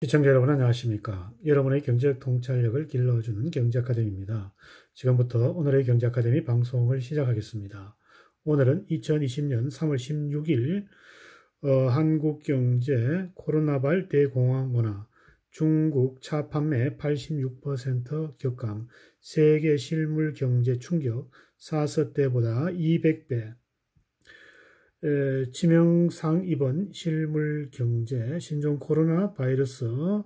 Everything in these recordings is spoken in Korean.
시청자 여러분 안녕하십니까? 여러분의 경제적 통찰력을 길러주는 경제아카데미입니다. 지금부터 오늘의 경제아카데미 방송을 시작하겠습니다. 오늘은 2020년 3월 16일 한국경제 코로나발 대공황 중국 차 판매 86% 격감, 세계 실물 경제 충격, 사서 때보다 200배, 치명상 입원 실물 경제, 신종 코로나 바이러스가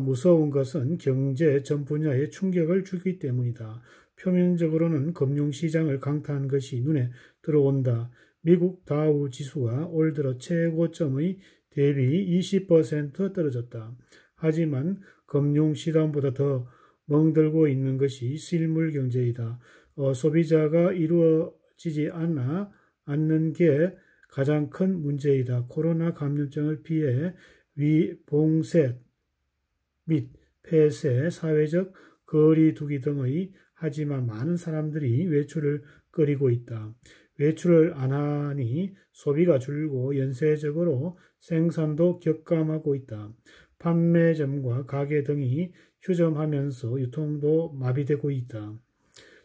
무서운 것은 경제 전 분야에 충격을 주기 때문이다. 표면적으로는 금융시장을 강타한 것이 눈에 들어온다. 미국 다우 지수가 올 들어 최고점의 대비 20% 떨어졌다. 하지만 금융시장보다 더 멍들고 있는 것이 실물 경제이다. 소비자가 이루어지지 않는 게 가장 큰 문제이다. 코로나 감염증을 피해 봉쇄 및 폐쇄, 사회적 거리두기 등의 하지만 많은 사람들이 외출을 꺼리고 있다. 외출을 안 하니 소비가 줄고 연쇄적으로 생산도 격감하고 있다. 판매점과 가게 등이 휴점하면서 유통도 마비되고 있다.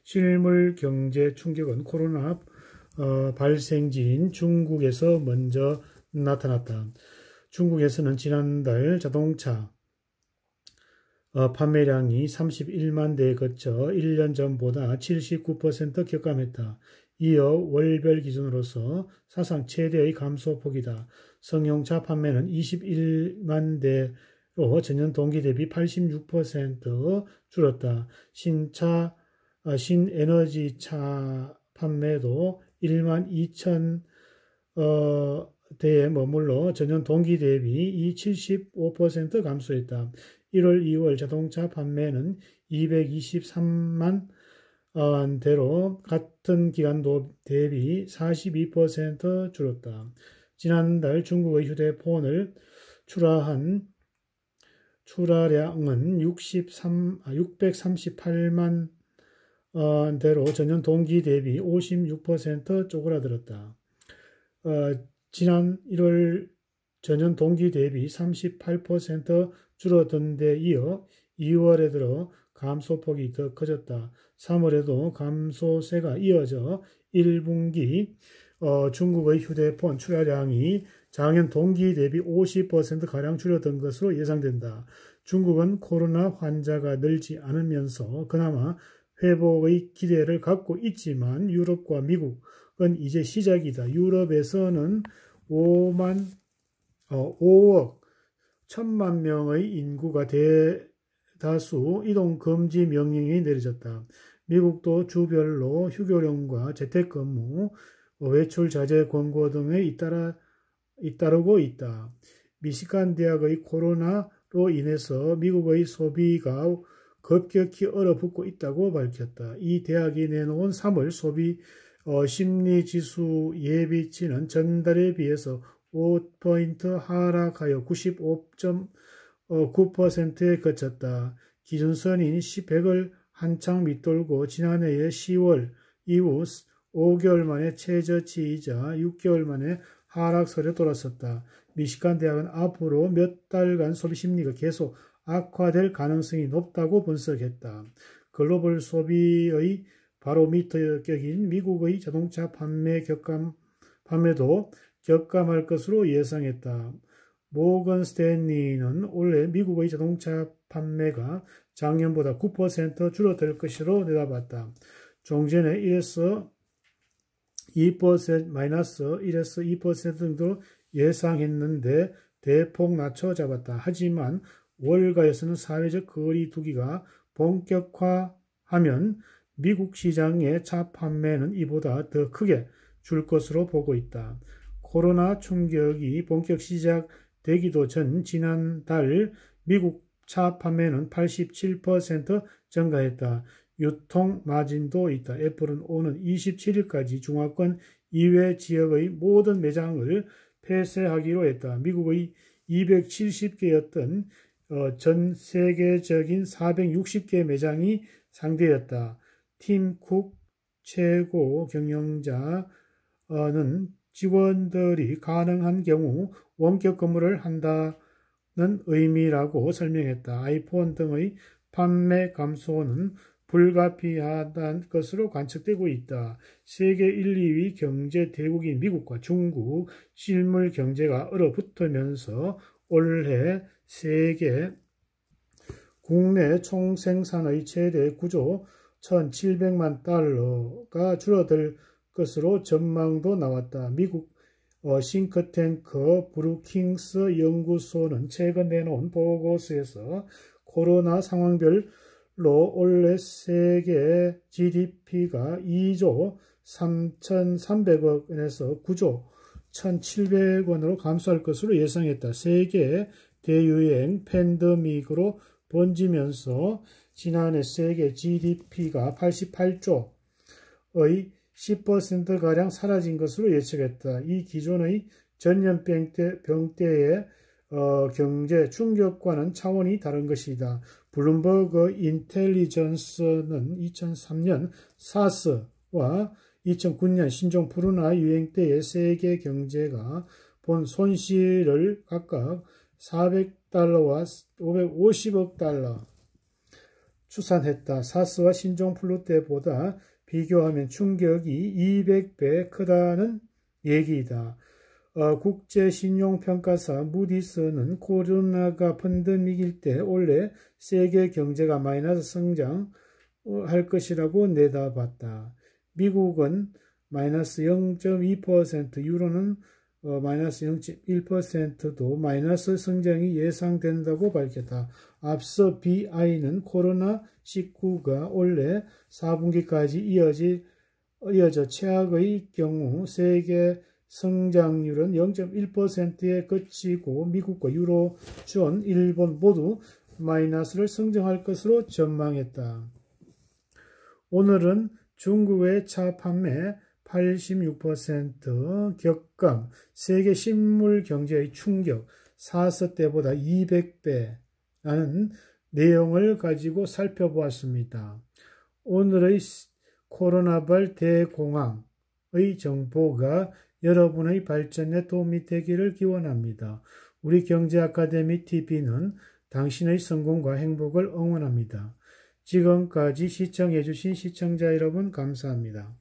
실물 경제 충격은 코로나 발생지인 중국에서 먼저 나타났다. 중국에서는 지난달 자동차 판매량이 31만 대에 거쳐 1년 전보다 79% 격감했다. 이어 월별 기준으로서 사상 최대의 감소폭이다. 승용차 판매는 21만 대로 전년 동기 대비 86% 줄었다. 신에너지차 판매도 1만 2천 대에 머물러 전년 동기 대비 75% 감소했다. 1월, 2월 자동차 판매는 223만 대로 같은 기간도 대비 42% 줄었다. 지난달 중국의 휴대폰을 출하량은 638만 대로 전년 동기 대비 56% 쪼그라들었다. 지난 1월 전년 동기 대비 38% 줄어든 데 이어 2월에 들어 감소폭이 더 커졌다. 3월에도 감소세가 이어져 1분기 중국의 휴대폰 출하량이 작년 동기 대비 50%가량 줄어든 것으로 예상된다. 중국은 코로나 환자가 늘지 않으면서 그나마 회복의 기대를 갖고 있지만 유럽과 미국은 이제 시작이다. 유럽에서는 5억 1천만 명의 인구가 대다수 이동 금지 명령이 내려졌다. 미국도 주별로 휴교령과 재택근무, 외출 자제 권고 등에 잇따르고 있다. 미시간 대학의 코로나로 인해서 미국의 소비가 급격히 얼어붙고 있다고 밝혔다. 이 대학이 내놓은 3월 소비 심리지수 예비치는 전달에 비해서 5포인트 하락하여 95.9%에 그쳤다. 기준선인 100을 한창 밑돌고 지난해의 10월 이후 5개월 만에 최저치이자 6개월 만에 하락세로 돌아섰다. 미시간 대학은 앞으로 몇 달간 소비 심리가 계속 악화될 가능성이 높다고 분석했다. 글로벌 소비의 바로미터격인 미국의 자동차 판매도 격감할 것으로 예상했다. 모건 스탠리는 올해 미국의 자동차 판매가 작년보다 9% 줄어들 것으로 내다봤다. 종전에 1에서 2%, 마이너스 1에서 2% 정도 예상했는데 대폭 낮춰 잡았다. 하지만 월가에서는 사회적 거리두기가 본격화하면 미국 시장의 차 판매는 이보다 더 크게 줄 것으로 보고 있다. 코로나 충격이 본격 시작되기도 전 지난달 미국 차 판매는 87% 증가했다. 유통 마진도 있다. 애플은 오는 27일까지 중화권 이외 지역의 모든 매장을 폐쇄하기로 했다. 미국의 270개였던 전 세계적인 460개 매장이 상대였다. 팀 쿡 최고 경영자는 직원들이 가능한 경우 원격 근무를 한다는 의미라고 설명했다. 아이폰 등의 판매 감소는 불가피하다는 것으로 관측되고 있다. 세계 1, 2위 경제 대국인 미국과 중국 실물 경제가 얼어붙으면서 올해 세계 국내 총생산의 최대 9조 1,700만 달러가 줄어들 것으로 전망도 나왔다. 미국 싱크탱크 브루킹스 연구소는 최근 내놓은 보고서에서 코로나 상황별로 올해 세계 GDP가 2조 3,300억 원에서 9조 1,700원으로 감소할 것으로 예상했다. 세계 대유행 팬데믹으로 번지면서 지난해 세계 GDP가 88조의 10%가량 사라진 것으로 예측했다. 이 기존의 전염병 때의 경제 충격과는 차원이 다른 것이다. 블룸버그 인텔리전스는 2003년 사스와 2009년 신종 코로나 유행 때의 세계 경제가 본 손실을 각각 400달러와 550억 달러 추산했다. 사스와 신종플루 때보다 비교하면 충격이 200배 크다는 얘기이다. 국제신용평가사 무디스는 코로나가 팬데믹일 때 올해 세계 경제가 마이너스 성장할 것이라고 내다봤다. 미국은 마이너스 0.2%, 유로는 마이너스 0.1%도 마이너스 성장이 예상된다고 밝혔다. 앞서 BI는 코로나19가 올해 4분기까지 이어져 최악의 경우 세계 성장률은 0.1%에 그치고 미국과 유로존, 일본 모두 마이너스를 성장할 것으로 전망했다. 오늘은 중국의 차 판매 86% 격감, 세계 실물 경제의 충격, 사스 때보다 200배라는 내용을 가지고 살펴보았습니다. 오늘의 코로나발 대공황의 정보가 여러분의 발전에 도움이 되기를 기원합니다. 우리 경제아카데미 TV는 당신의 성공과 행복을 응원합니다. 지금까지 시청해주신 시청자 여러분 감사합니다.